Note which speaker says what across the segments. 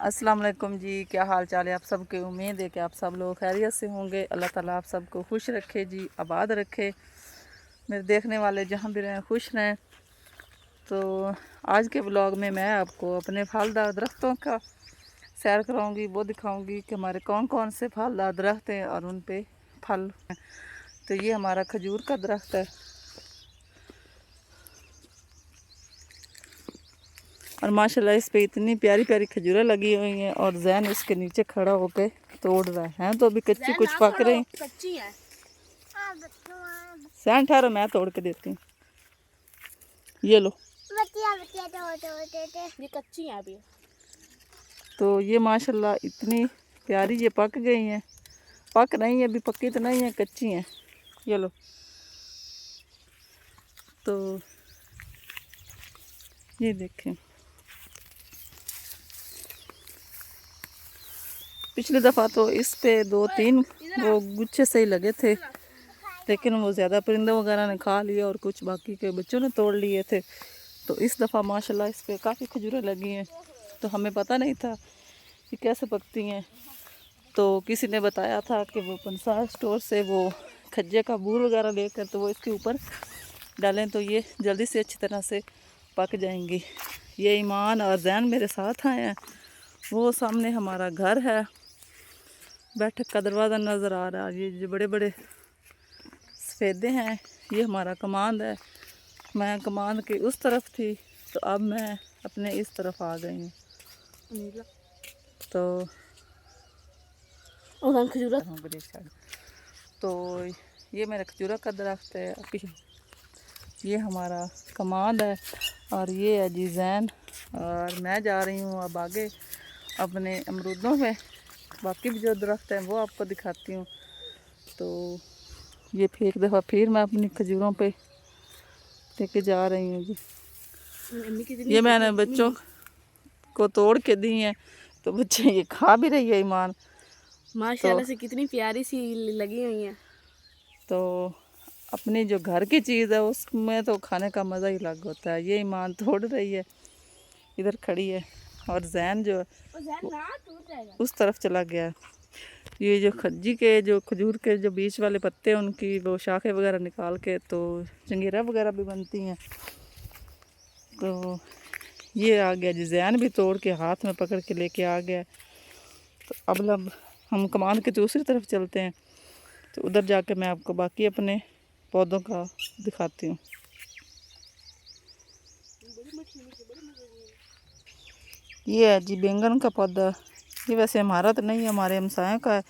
Speaker 1: अस्सलाम वालेकुम जी, क्या हाल चाल है आप सबके। उम्मीद है कि आप सब लोग खैरियत से होंगे। अल्लाह ताला आप सबको खुश रखे जी, आबाद रखे। मेरे देखने वाले जहाँ भी रहें खुश रहें। तो आज के ब्लॉग में मैं आपको अपने फलदार दरख्तों का सैर कराऊंगी, वो दिखाऊंगी कि हमारे कौन कौन से फलदार दरख्त हैं और उन पे फल हैं। तो ये हमारा खजूर का दरख्त है और माशाल्लाह इस पे इतनी प्यारी प्यारी खजूरें लगी हुई हैं और जैन इसके नीचे खड़ा होके तोड़ रहा है। तो अभी कच्ची कुछ पक रही
Speaker 2: कच्ची है।
Speaker 1: जैन ठहरो, मैं तोड़ के देती हूँ। ये लो।
Speaker 2: ये कच्ची है अभी।
Speaker 1: तो ये माशाल्लाह इतनी प्यारी ये पक गई हैं। पक नहीं है अभी, पक्की तो नहीं है, कच्ची हैं। ये लो। तो ये देखें, पिछली दफ़ा तो इस पे 2-3 वो गुच्छे से ही लगे थे, लेकिन वो ज़्यादा परिंदों वगैरह ने खा लिए और कुछ बाकी के बच्चों ने तोड़ लिए थे। तो इस दफ़ा माशाल्लाह इस पे काफ़ी खजूरें लगी हैं। तो हमें पता नहीं था कि कैसे पकती हैं। तो किसी ने बताया था कि वो पंसार स्टोर से वो खज्जे का बूर वगैरह लेकर तो वो इसके ऊपर डालें तो ये जल्दी से अच्छी तरह से पक जाएंगी। ये ईमान और जैन मेरे साथ आए हैं। वो सामने हमारा घर है, बैठक का दरवाज़ा नज़र आ रहा है। ये जो बड़े बड़े सफ़ेदे हैं ये हमारा कमांद है। मैं कमांद के उस तरफ थी तो अब मैं अपने इस तरफ आ गई हूँ। तो ये मेरा खजूरा का दरख्त है। ये हमारा कमांद है और ये है जी जैन। और मैं जा रही हूँ अब आगे अपने अमरूदों पे। बाकी भी जो दरख्त हैं वो आपको दिखाती हूँ। तो ये फिर एक दफ़ा फिर मैं अपनी खजूरों पे लेके जा रही हूँ जी। ये मैंने बच्चों को तोड़ के दी हैं तो बच्चे ये खा भी रही है ईमान।
Speaker 2: माशाल्लाह से कितनी प्यारी सी लगी हुई है।
Speaker 1: तो अपनी जो घर की चीज़ है उसमें तो खाने का मज़ा ही अलग होता है। ये ईमान तोड़ रही है, इधर खड़ी है और जैन जो उस तरफ चला गया है। ये जो खज्जी के जो खजूर के जो बीच वाले पत्ते हैं उनकी वो शाखें वगैरह निकाल के तो चंगेरा वगैरह भी बनती हैं। तो ये आ गया जी, जैन भी तोड़ के हाथ में पकड़ के लेके आ गया। तो अब हम कमान के दूसरी तरफ चलते हैं। तो उधर जाके मैं आपको बाकी अपने पौधों का दिखाती हूँ। ये है जी बैंगन का पौधा। ये वैसे हमारा तो नहीं है, हमारे हमसायों का है।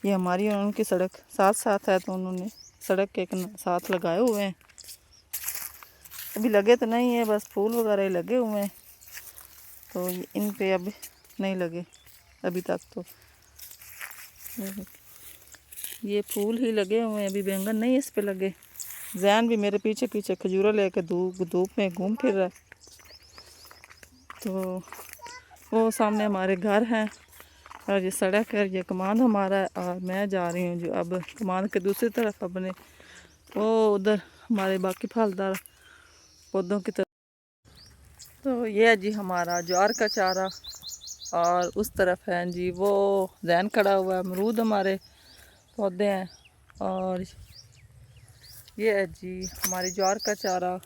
Speaker 1: ये हमारी और उनकी सड़क साथ साथ है तो उन्होंने सड़क के साथ लगाए हुए हैं। अभी लगे तो नहीं है, बस फूल वगैरह ही लगे हुए हैं। तो इन पे अब नहीं लगे अभी तक। तो ये फूल ही लगे हुए हैं, अभी बैंगन नहीं इस पे लगे। जैन भी मेरे पीछे पीछे खजूरा लेकर धूप में घूम फिर रहा है। तो वो सामने हमारे घर हैं और ये सड़क है, ये कमांद हमारा है और मैं जा रही हूँ जो अब कमांद के दूसरी तरफ अपने वो उधर हमारे बाकी फलदार पौधों की तरफ। तो ये है जी हमारा ज्वार का चारा और उस तरफ है जी वो जैन खड़ा हुआ है। अमरूद हमारे पौधे हैं और ये है जी हमारी ज्वार का चारा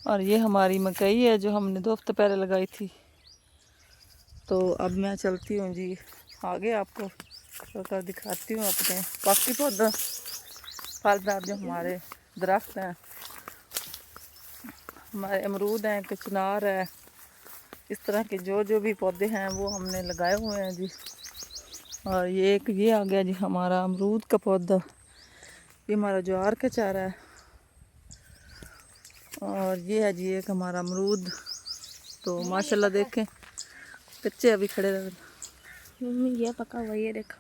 Speaker 1: और ये हमारी मकई है जो हमने 2 हफ्ते पहले लगाई थी। तो अब मैं चलती हूँ जी आगे, आपको चलकर दिखाती हूँ अपने बाकी पौधा फलदार जो हमारे दरख्त हैं। हमारे अमरूद हैं, कचनार है, इस तरह के जो भी पौधे हैं वो हमने लगाए हुए हैं जी। और ये आ गया जी हमारा अमरूद का पौधा। ये हमारा ज्वार का चारा है और ये है जी एक हमारा अमरूद। तो माशाल्लाह देखें कच्चे अभी खड़े रहे।
Speaker 2: ये पका हुआ ये देखो।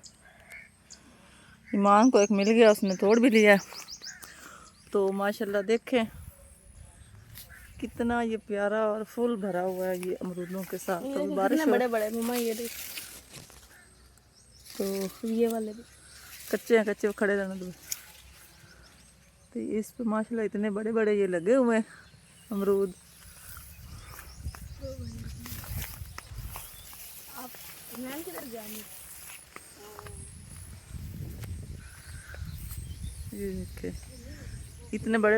Speaker 1: ईमान को एक मिल गया, उसने तोड़ भी लिया। तो माशाल्लाह देखें कितना ये प्यारा और फूल भरा हुआ है ये अमरूदों के साथ। तो बारिश
Speaker 2: बड़े बड़े मम्मा ये देख।
Speaker 1: तो
Speaker 2: ये वाले भी
Speaker 1: कच्चे हैं, कच्चे खड़े रहने दो। तो इस पे माशाल्लाह इतने बड़े बड़े ये लगे हुए हैं अमरूद।
Speaker 2: आप मैं किधर जानी?
Speaker 1: ये देखें इतने बड़े,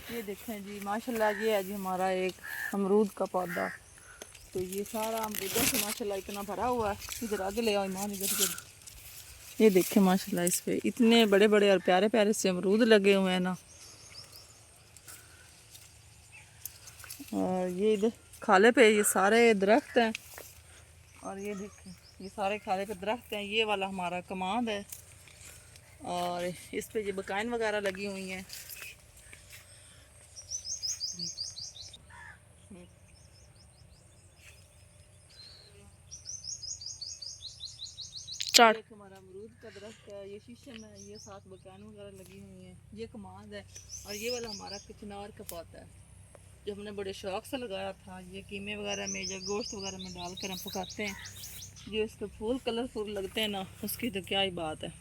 Speaker 1: ये देखें जी माशाल्लाह, ये है जी हमारा एक अमरूद का पौधा। तो ये सारा अमरूदों से माशाल्लाह इतना भरा हुआ है। इधर आगे ले आओ ईमान, इधर ये देखें माशाल्लाह इस पे इतने बड़े बड़े और प्यारे प्यारे से अमरूद लगे हुए हैं ना। और ये इधर खाले पे ये सारे दरख्त हैं, और ये देखें ये सारे खाले पे दरख्त हैं। ये वाला हमारा कमांद है, और इस पे ये बकाइन वगैरह लगी हुई हैं।
Speaker 2: स्टार्ट।
Speaker 1: एक हमारा अमरूद का दरख्त है, ये शीशम है, ये साथ बकाइन वगैरह लगी हुई हैं। ये कमांद है, और ये वाला हमारा कचनार का पौधा है जो हमने बड़े शौक से लगाया था। ये कीमे वगैरह में या गोश्त वगैरह में डालकर हम पकाते हैं। जो इसके फूल कलरफुल लगते हैं ना, उसकी तो क्या ही बात है।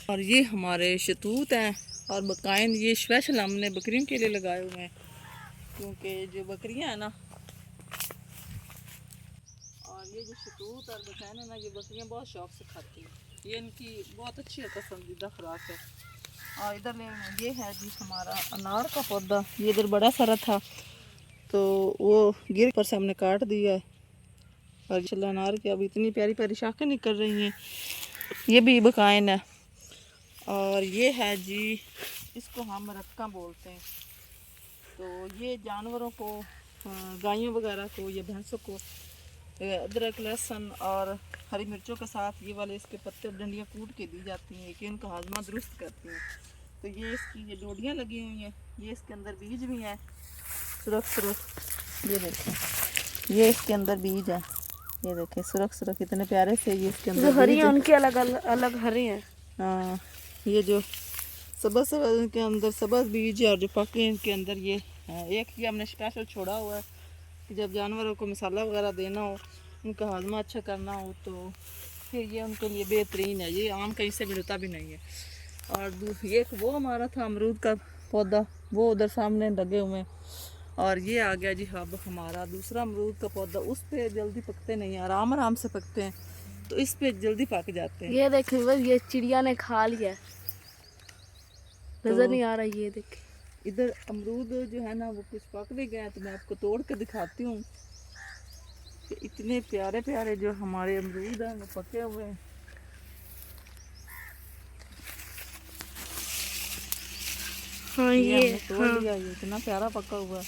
Speaker 1: और ये हमारे शतूत हैं और बकाइन, ये स्पेशल हमने बकरियों के लिए लगाए हुए हैं, क्योंकि जो बकरियां हैं ना, और ये जो शतूत और बकाइन है ना, ये बकरियां बहुत शौक से खाती हैं। ये इनकी बहुत अच्छी और पसंदीदा खुराक है। और इधर ले ये है जी हमारा अनार का पौधा। ये इधर बड़ा सारा था तो वो गिर पर से हमने काट दिया है, और माशाल्लाह अनार की अब इतनी प्यारी प्यारी शाखें निकल रही हैं। ये भी बकाइन है। और ये है जी, इसको हम रक्का बोलते हैं। तो ये जानवरों को, गायों वगैरह को या भैंसों को अदरक लहसुन और हरी मिर्चों के साथ ये वाले इसके पत्ते और डंडियाँ कूट के दी जाती हैं कि उनका हाजमा दुरुस्त करती हैं। तो ये इसकी ये डोडियाँ लगी हुई हैं, ये इसके अंदर बीज भी हैं सुरख सुरख। ये देखें ये इसके अंदर बीज है, ये देखें सुरख सुरख इतने प्यारे से ये इसके अंदर
Speaker 2: जो हरी
Speaker 1: बीज
Speaker 2: है
Speaker 1: है।
Speaker 2: उनके अलग अलग हरे हैं।
Speaker 1: हाँ, ये जो सबज सबज के अंदर सबज बीज है, और जो पके इनके अंदर ये है। एक ये हमने स्पेशल छोड़ा हुआ है कि जब जानवरों को मसाला वगैरह देना हो, उनका हाजमा अच्छा करना हो, तो फिर ये उनके लिए बेहतरीन है। ये आम कहीं से मिलता भी नहीं है। और ये वो हमारा था अमरूद का पौधा, वो उधर सामने लगे हुए हैं। और ये आ गया जी अब हमारा दूसरा अमरूद का पौधा। उस पे जल्दी पकते नहीं हैं, आराम आराम से पकते हैं, तो इस पे जल्दी पक जाते हैं।
Speaker 2: ये देखें बस, ये चिड़िया ने खा लिया, नजर नहीं आ रहा। ये देखें
Speaker 1: इधर अमरूद जो है ना वो कुछ पक भी गए, तो मैं आपको तोड़ के दिखाती हूँ कि इतने प्यारे प्यारे जो हमारे अमरूद हैं वो पके हुए हैं।
Speaker 2: हाँ
Speaker 1: ये
Speaker 2: ये
Speaker 1: हमने तोड़ लिया, ये इतना प्यारा पका हुआ है।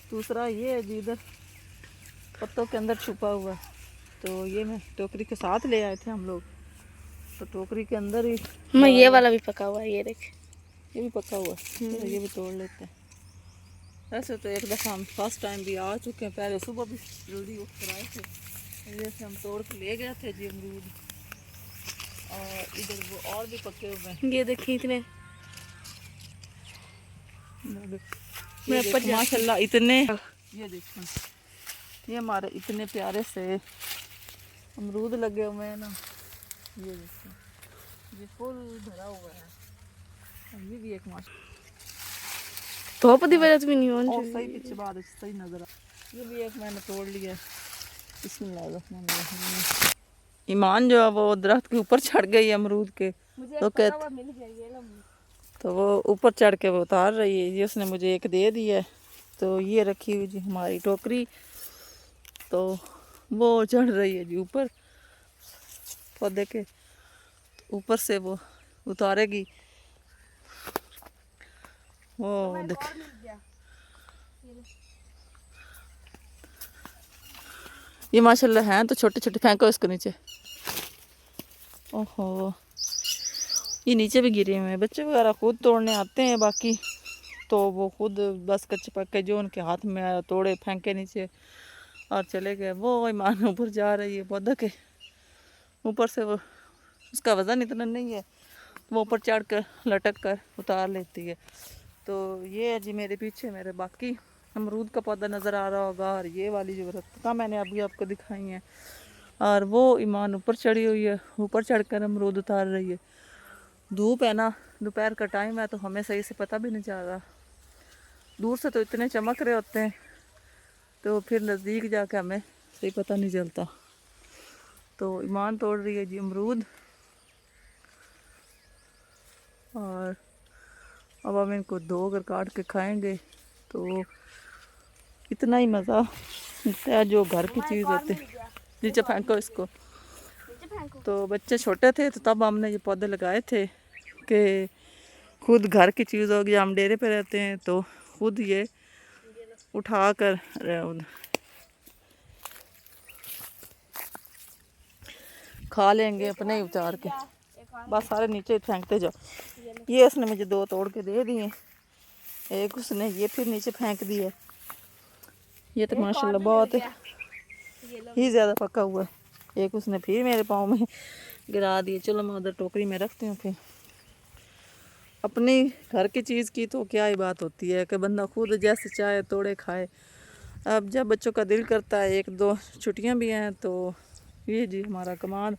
Speaker 1: दूसरा ये है जी इधर पत्तों के अंदर छुपा हुआ है। तो ये मैं टोकरी के साथ ले आए थे हम लोग, तो टोकरी के अंदर ही
Speaker 2: मैं ये वाला भी पका हुआ है। ये देख,
Speaker 1: ये भी पका हुआ है, तो ये भी तोड़ लेते हैं। वैसे तो एक दफ़ा हम फर्स्ट टाइम भी आ चुके हैं, पहले सुबह भी जल्दी उठ कर आए थे, जैसे हम तोड़ के ले गए थे जी अमरूद। और इधर वो और भी पके हुए हैं।
Speaker 2: ये देखिए इतने
Speaker 1: ये देखो माशाल्लाह इतने, ये देखो ये हमारे इतने प्यारे से अमरूद लगे हुए हैं ना। ये देखो ये फुल भरा हुआ है। और ये भी एक माशा
Speaker 2: धूप की वजह से भी नहीं हो
Speaker 1: और सही पीछे बाद सही नजर आ। ये भी एक मैंने तोड़ लिया। बिस्मिल्लाह। ईमान जो है वो दरख्त के ऊपर चढ़ गई है अमरूद के, तो कहते
Speaker 2: मिल गया ये
Speaker 1: तो वो ऊपर चढ़ के वो उतार रही है। ये उसने मुझे एक दे दी है, तो ये रखी हुई जी हमारी टोकरी, तो वो चढ़ रही है जी ऊपर पौधे के, तो ऊपर से वो उतारेगी। वो देख ये माशाल्लाह हैं तो छोटे छोटे, फेंको इसको नीचे। ओहो ये नीचे भी गिरे हुए हैं, बच्चे वगैरह खुद तोड़ने आते हैं, बाकी तो वो खुद बस कच्चे पक्के जो उनके हाथ में आया तोड़े फेंके नीचे और चले गए। वो ईमान ऊपर जा रही है पौधा के ऊपर से, वो उसका वज़न इतना नहीं है, वो ऊपर चढ़ कर लटक कर उतार लेती है। तो ये है जी मेरे पीछे मेरे बाकी अमरूद का पौधा नज़र आ रहा होगा, और ये वाली जो रत्ता मैंने अभी आपको दिखाई है, और वो ईमान ऊपर चढ़ी हुई है, ऊपर चढ़कर अमरूद उतार रही है। धूप है ना, दोपहर का टाइम है, तो हमें सही से पता भी नहीं चल रहा। दूर से तो इतने चमक रहे होते हैं, तो फिर नज़दीक जाके हमें से ही पता नहीं चलता। तो ईमान तोड़ रही है जी अमरूद, और अब हम इनको धो कर काट के खाएंगे तो इतना ही मज़ा लगता है जो घर की चीज़ होती है। नीचे फेंको इसको। तो बच्चे छोटे थे तो तब हमने ये पौधे लगाए थे कि खुद घर की चीज़ होगी। हम डेरे पे रहते हैं तो खुद ये उठा कर खा लेंगे अपने ही उतार के। बस सारे नीचे फेंकते जाओ। ये उसने मुझे 2 तोड़ के दे दिए, एक उसने ये फिर नीचे फेंक दिया। ये तो माशाल्लाह बहुत ही ज़्यादा पका हुआ है। एक उसने फिर मेरे पाँव में गिरा दिए। चलो मैं उधर टोकरी में रखती हूँ। फिर अपनी घर की चीज़ की तो क्या ही बात होती है कि बंदा खुद जैसे चाहे तोड़े खाए। अब जब बच्चों का दिल करता है, 1-2 छुट्टियाँ भी हैं, तो ये जी हमारा कमाल,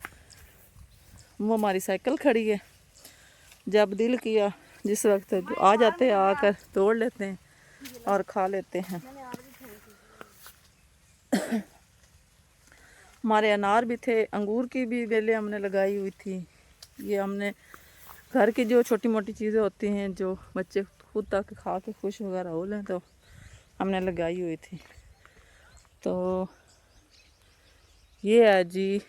Speaker 1: वो हमारी साइकिल खड़ी है। जब दिल किया जिस वक्त आ जाते हैं, आकर तोड़ लेते हैं और खा लेते हैं। हमारे अनार भी थे, अंगूर की भी बेलें हमने लगाई हुई थी। ये हमने घर की जो छोटी मोटी चीज़ें होती हैं जो बच्चे खुद तक खा के खुश वगैरह हो लें, तो हमने लगाई हुई थी। तो ये है जी,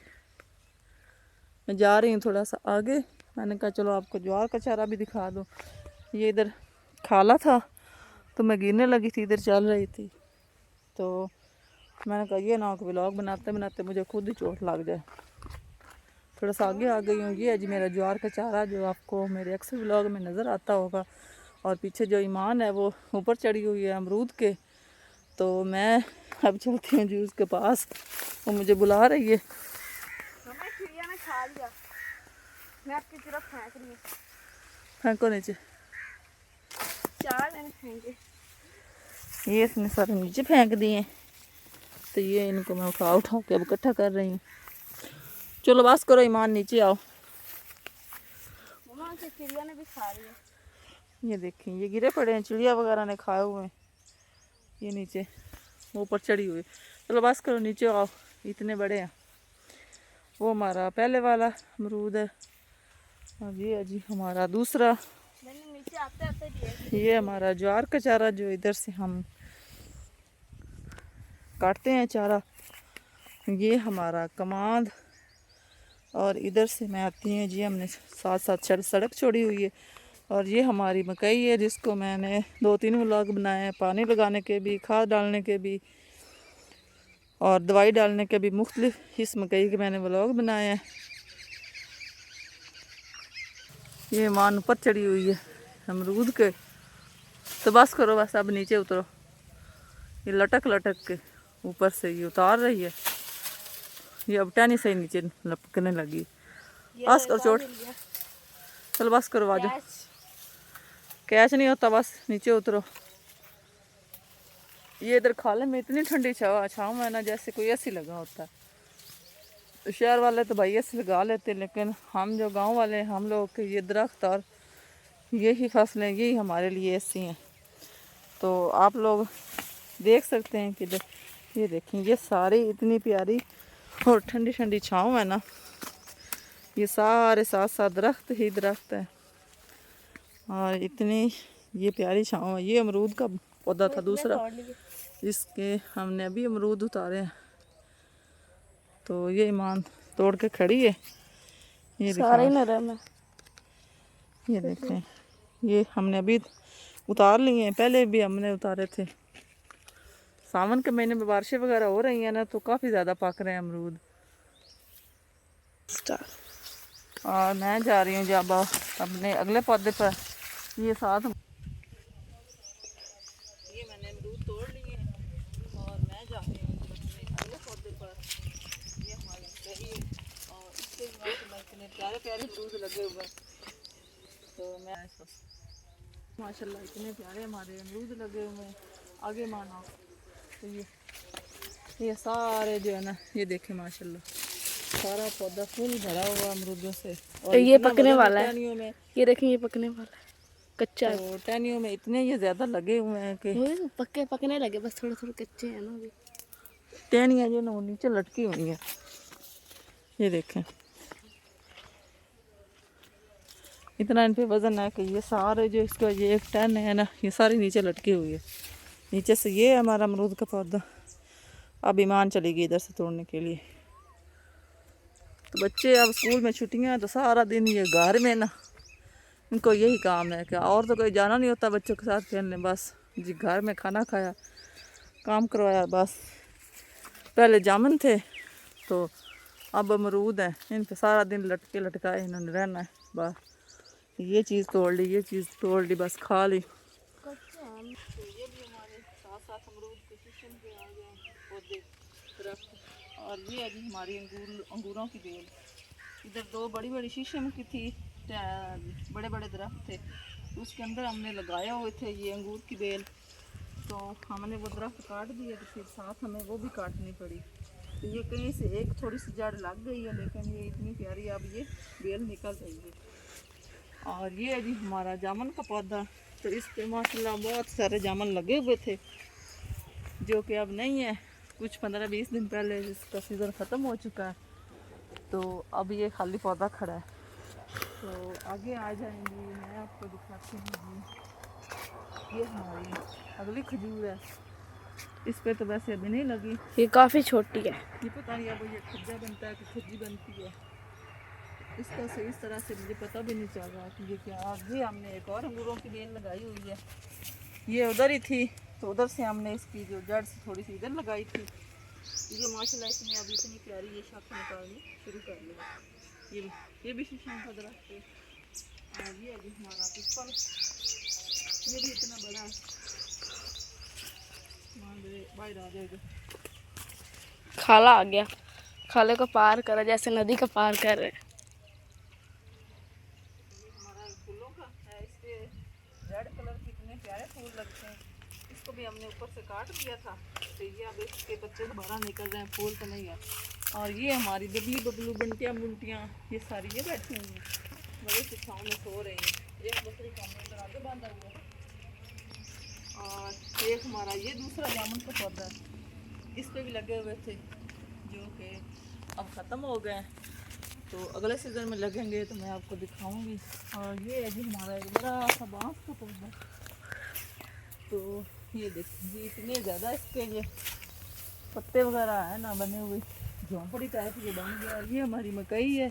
Speaker 1: मैं जा रही हूँ थोड़ा सा आगे। मैंने कहा चलो आपको ज्वार का चारा भी दिखा दूँ। ये इधर खाला था तो मैं गिरने लगी थी, इधर चल रही थी, तो मैंने कहा ये ना हो कि व्लॉग बनाते बनाते मुझे खुद ही चोट लग जाए। थोड़ा सा आगे आ गई हूँ। ये है जी मेरा ज्वार का चारा जो आपको मेरे अक्सर व्लॉग में नज़र आता होगा। और पीछे जो ईमान है वो ऊपर चढ़ी हुई है अमरूद के। तो मैं अब चलती हूँ जी उसके पास, वो मुझे बुला रही है।
Speaker 2: चिड़िया ने खा लिया, मैं आपकी तरफ फेंक रही हूँ।
Speaker 1: फेंको नीचे।
Speaker 2: 4 मैंने फेंके।
Speaker 1: ये इसने सारे नीचे फेंक दिए, तो ये इनको मैं उठा उठा के अब इकट्ठा कर रही हूँ। चलो बस करो ईमान, नीचे आओ।
Speaker 2: मम्मा उसे चिड़िया ने भी खा लिया।
Speaker 1: ये देखें, ये गिरे पड़े हैं, चिड़िया वगैरह ने खाए हुए हैं। ये नीचे ऊपर चढ़ी हुई। चलो बस करो, नीचे आओ, इतने बड़े हैं। वो हमारा पहले वाला अमरूद है, और ये है जी हमारा दूसरा।
Speaker 2: मैंने नीचे आते आते दिए।
Speaker 1: ये हमारा ज्वार का चारा जो इधर से हम काटते हैं चारा। ये हमारा कमाद, और इधर से मैं आती हूँ जी, हमने साथ साथ सड़क छोड़ी हुई है। और ये हमारी मकई है जिसको मैंने 2-3 व्लॉग बनाए हैं, पानी लगाने के भी, खाद डालने के भी और दवाई डालने के भी। मुख्तलिफ इस मकई के मैंने व्लॉग बनाए हैं। ये मान ऊपर चढ़ी हुई है अमरूद के। तो बस करो, बस अब नीचे उतरो। ये लटक लटक के ऊपर से ये उतार रही है। ये अब टहनी से नीचे लपकने लगी। बस करो चोट। चलो बस करो, आ जाओ। कैच नहीं होता, बस नीचे उतरो। ये इधर खाले में इतनी ठंडी छाँव है ना, जैसे कोई एसी लगा होता है। शहर वाले तो भाई एसी लगा लेते, लेकिन हम जो गांव वाले हैं, हम लोग के ये दरख्त और यही फसलें, यही हमारे लिए एसी हैं। तो आप लोग देख सकते हैं कि ये देखें, ये सारी इतनी प्यारी और ठंडी ठंडी छाँव है ना। ये सारे साथ साथ दरख्त ही दरख्त है, और इतनी ये प्यारी छाँव है। ये अमरूद का पौधा था दूसरा, इसके हमने अभी अमरूद उतारे हैं। तो ये ईमान तोड़ के खड़ी है। ये
Speaker 2: सारा ही नरम है।
Speaker 1: ये देखें, ये हमने अभी उतार लिए हैं, पहले भी हमने उतारे थे। सावन के महीने में बारिशें वगैरह हो रही हैं ना, तो काफ़ी ज़्यादा पक रहे हैं अमरूद। और मैं जा रही हूँ जब अपने अगले पौधे पर। ये साथ ये मैंने अमरूद तोड़ लिए और मैं जा रही हूँ अपने अगले पौधे पर। ये हमारी सही है, और इसके बाद इतने प्यारे प्यारे अमरूद लगे हुए हैं। तो मैं माशाल्लाह इतने प्यारे हमारे अमरूद लगे हुए हैं। आगे मानो तो ये सारे जो है ना, ये देखें माशाल्लाह सारा पौधा फुल भरा हुआ अमरूदों से। और
Speaker 2: ये पकने वाला है,
Speaker 1: टहनियों में,
Speaker 2: ये देखें ये पकने वाला है, कच्चा है।
Speaker 1: तो टहनियों में इतने ये ज़्यादा लगे हुए हैं कि
Speaker 2: पकने लगे, बस थोड़े थोड़े कच्चे हैं ना अभी।
Speaker 1: टहनियाँ जो ना वो नीचे लटकी हुई हैं, ये देखें। इतना इन पे वज़न है कि ये सारे जो इसका ये एक टन है ना, ये सारी नीचे लटकी हुई है। नीचे से ये है हमारा अमरूद का पौधा। अब ईमान चली गई इधर से तोड़ने के लिए। तो बच्चे अब स्कूल में छुट्टियां हैं तो सारा दिन ये घर में ना, इनको यही काम है कि और तो कोई जाना नहीं होता बच्चों के साथ खेलने, बस जी घर में खाना खाया, काम करवाया बस। पहले जामुन थे तो अब अमरूद हैं, इन पे सारा दिन लटके लटकाए इन्होंने रहना है बस। ये चीज़ तोड़ ली, ये चीज़ तोड़ ली, बस खा ली। तो ये भी हमारे साथ साथ अमरूद के शीशम के आ गए पौधे दरख्त। और ये है जी हमारी अंगूरों की बेल। इधर 2 बड़ी बड़ी शीशम की थी, बड़े बड़े दरख्त थे, उसके अंदर हमने लगाए हुए थे ये अंगूर की बेल। तो हमने वो दरख्त काट दिए तो फिर साथ हमें वो भी काटनी पड़ी। तो ये कहीं से एक थोड़ी सी जड़ लग गई है, लेकिन ये इतनी प्यारी अब ये बेल निकल रही है। और ये है जी हमारा जामुन का पौधा। तो इस पे माशाल्लाह बहुत सारे जामुन लगे हुए थे, जो कि अब नहीं है। कुछ 15-20 दिन पहले इसका सीज़न ख़त्म हो चुका है, तो अब ये खाली पौधा खड़ा है। तो आगे आ जाएंगी, मैं आपको दिखाती हूँ जी। ये हमारी अगली खजूर है, इस पे तो वैसे अभी नहीं लगी,
Speaker 2: ये काफ़ी छोटी है।
Speaker 1: ये पता नहीं अब ये खज्जा बनता है कि खज्जी बनती है, इसका सही इस तरह से मुझे पता भी नहीं चल रहा कि ये क्या। आगे हमने एक और अंगूरों की बेल लगाई हुई है, ये उधर ही थी तो उधर से हमने इसकी जो जड़ से थोड़ी सी इधर लगाई थी। ये माशाल्लाह इसने अभी इतनी प्यारी ये शाख निकालनी शुरू कर लिया। ये भी शीशम का दरख्त है। और ये अभी हमारा पीपल, ये भी इतना बड़ा है, बाहर आ जाएगा।
Speaker 2: खाला आ गया, खाले को पार करा जैसे नदी का पार कर रहे।
Speaker 1: हमारा फूलों का है, इस पे रेड कलर के इतने प्यारे फूल लगते हैं। इसको भी हमने ऊपर से काट दिया था, तो ये अब इसके पत्ते दोबारा निकल रहे हैं, फूल तो नहीं है। और ये हमारी बबली बबलू बंटियाँ ये सारी ये बैठी हुई हैं, बड़े से छाँव में सो रही हैं। एक बकरी का हमने इधर आगे बांधा हुआ है। और एक हमारा ये दूसरा जामुन का पौधा है, इस पे भी लगे हुए थे, जो कि अब ख़त्म हो गए हैं। तो अगले सीज़न में लगेंगे तो मैं आपको दिखाऊंगी। और ये है जी हमारा एक बड़ा सा बांस का पौधा। तो ये देखिए जी इतने ज़्यादा इसके ये पत्ते वगैरह है ना बने हुए, झोंपड़ी टाइप ये बन गया। और ये हमारी मकई है।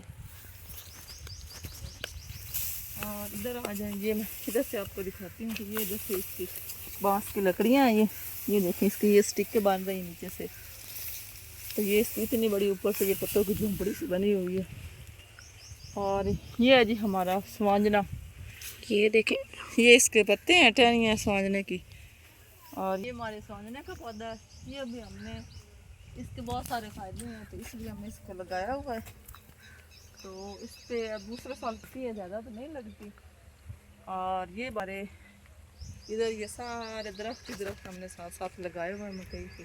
Speaker 1: और इधर आ जाएंगे, मैं इधर से आपको दिखाती हूँ कि ये इधर से इसकी बांस की लकड़ियाँ हैं। ये देखें इसकी ये स्टिक के बांध रही नीचे से। तो ये इसकी इतनी बड़ी ऊपर से ये पत्तों की झोंपड़ी सी बनी हुई है। और ये है जी हमारा स्वांजना,
Speaker 2: ये देखें,
Speaker 1: ये इसके पत्ते हैं, टहनियाँ हैं स्वांजने की। और ये हमारे स्वांजने का पौधा है, ये अभी हमने इसके बहुत सारे फ़ायदे हैं तो इसलिए हमने इसको लगाया हुआ है। तो इस पर अब दूसरे साल लगती है, ज़्यादा तो नहीं लगती। और ये बारे इधर ये सारे दरख्त हमने साथ साथ लगाए हुए हैं मकई के,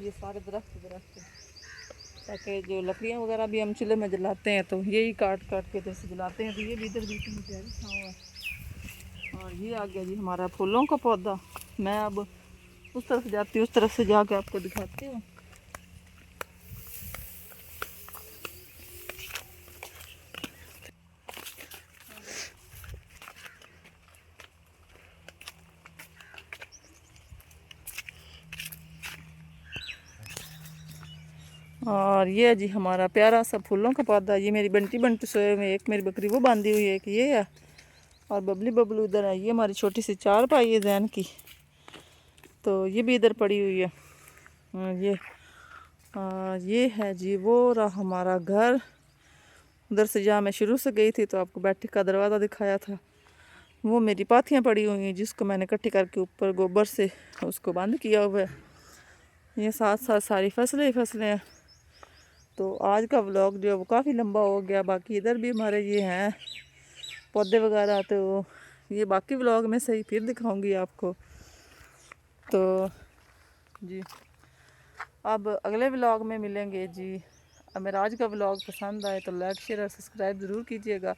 Speaker 1: ये सारे दरख्त ताकि जो लकड़ियाँ वगैरह भी हम चूल्हे में जलाते हैं तो यही काट काट के इधर से जलाते हैं। तो ये भी इधर भी इतनी प्यारी छाँव है। और ये आ गया जी हमारा फूलों का पौधा। मैं अब उस तरफ जाती हूँ, उस तरफ से जाके आपको दिखाती हूँ। और ये जी हमारा प्यारा सा फूलों का पौधा। ये मेरी बंटी सोए में, एक मेरी बकरी वो बांधी हुई है, एक ये है। और बबली बबलू इधर है। ये हमारी छोटी सी चारपाई है जैन की, तो ये भी इधर पड़ी हुई है। ये है जी वो रहा हमारा घर। उधर से जहाँ मैं शुरू से गई थी तो आपको बैठक का दरवाज़ा दिखाया था, वो मेरी पाथियाँ पड़ी हुई हैं जिसको मैंने इकट्ठी करके ऊपर गोबर से उसको बंद किया हुआ है। ये साथ साथ सारी फसलें ही फसलें हैं। तो आज का व्लॉग जो है वो काफ़ी लंबा हो गया। बाकी इधर भी हमारे ये हैं पौधे वगैरह, तो ये बाकी व्लॉग में सही फिर दिखाऊंगी आपको। तो जी अब अगले व्लॉग में मिलेंगे जी। अगर आज का व्लॉग पसंद आए तो लाइक शेयर और सब्सक्राइब ज़रूर कीजिएगा।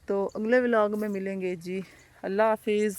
Speaker 1: तो अगले व्लॉग में मिलेंगे जी। अल्लाह हाफिज़।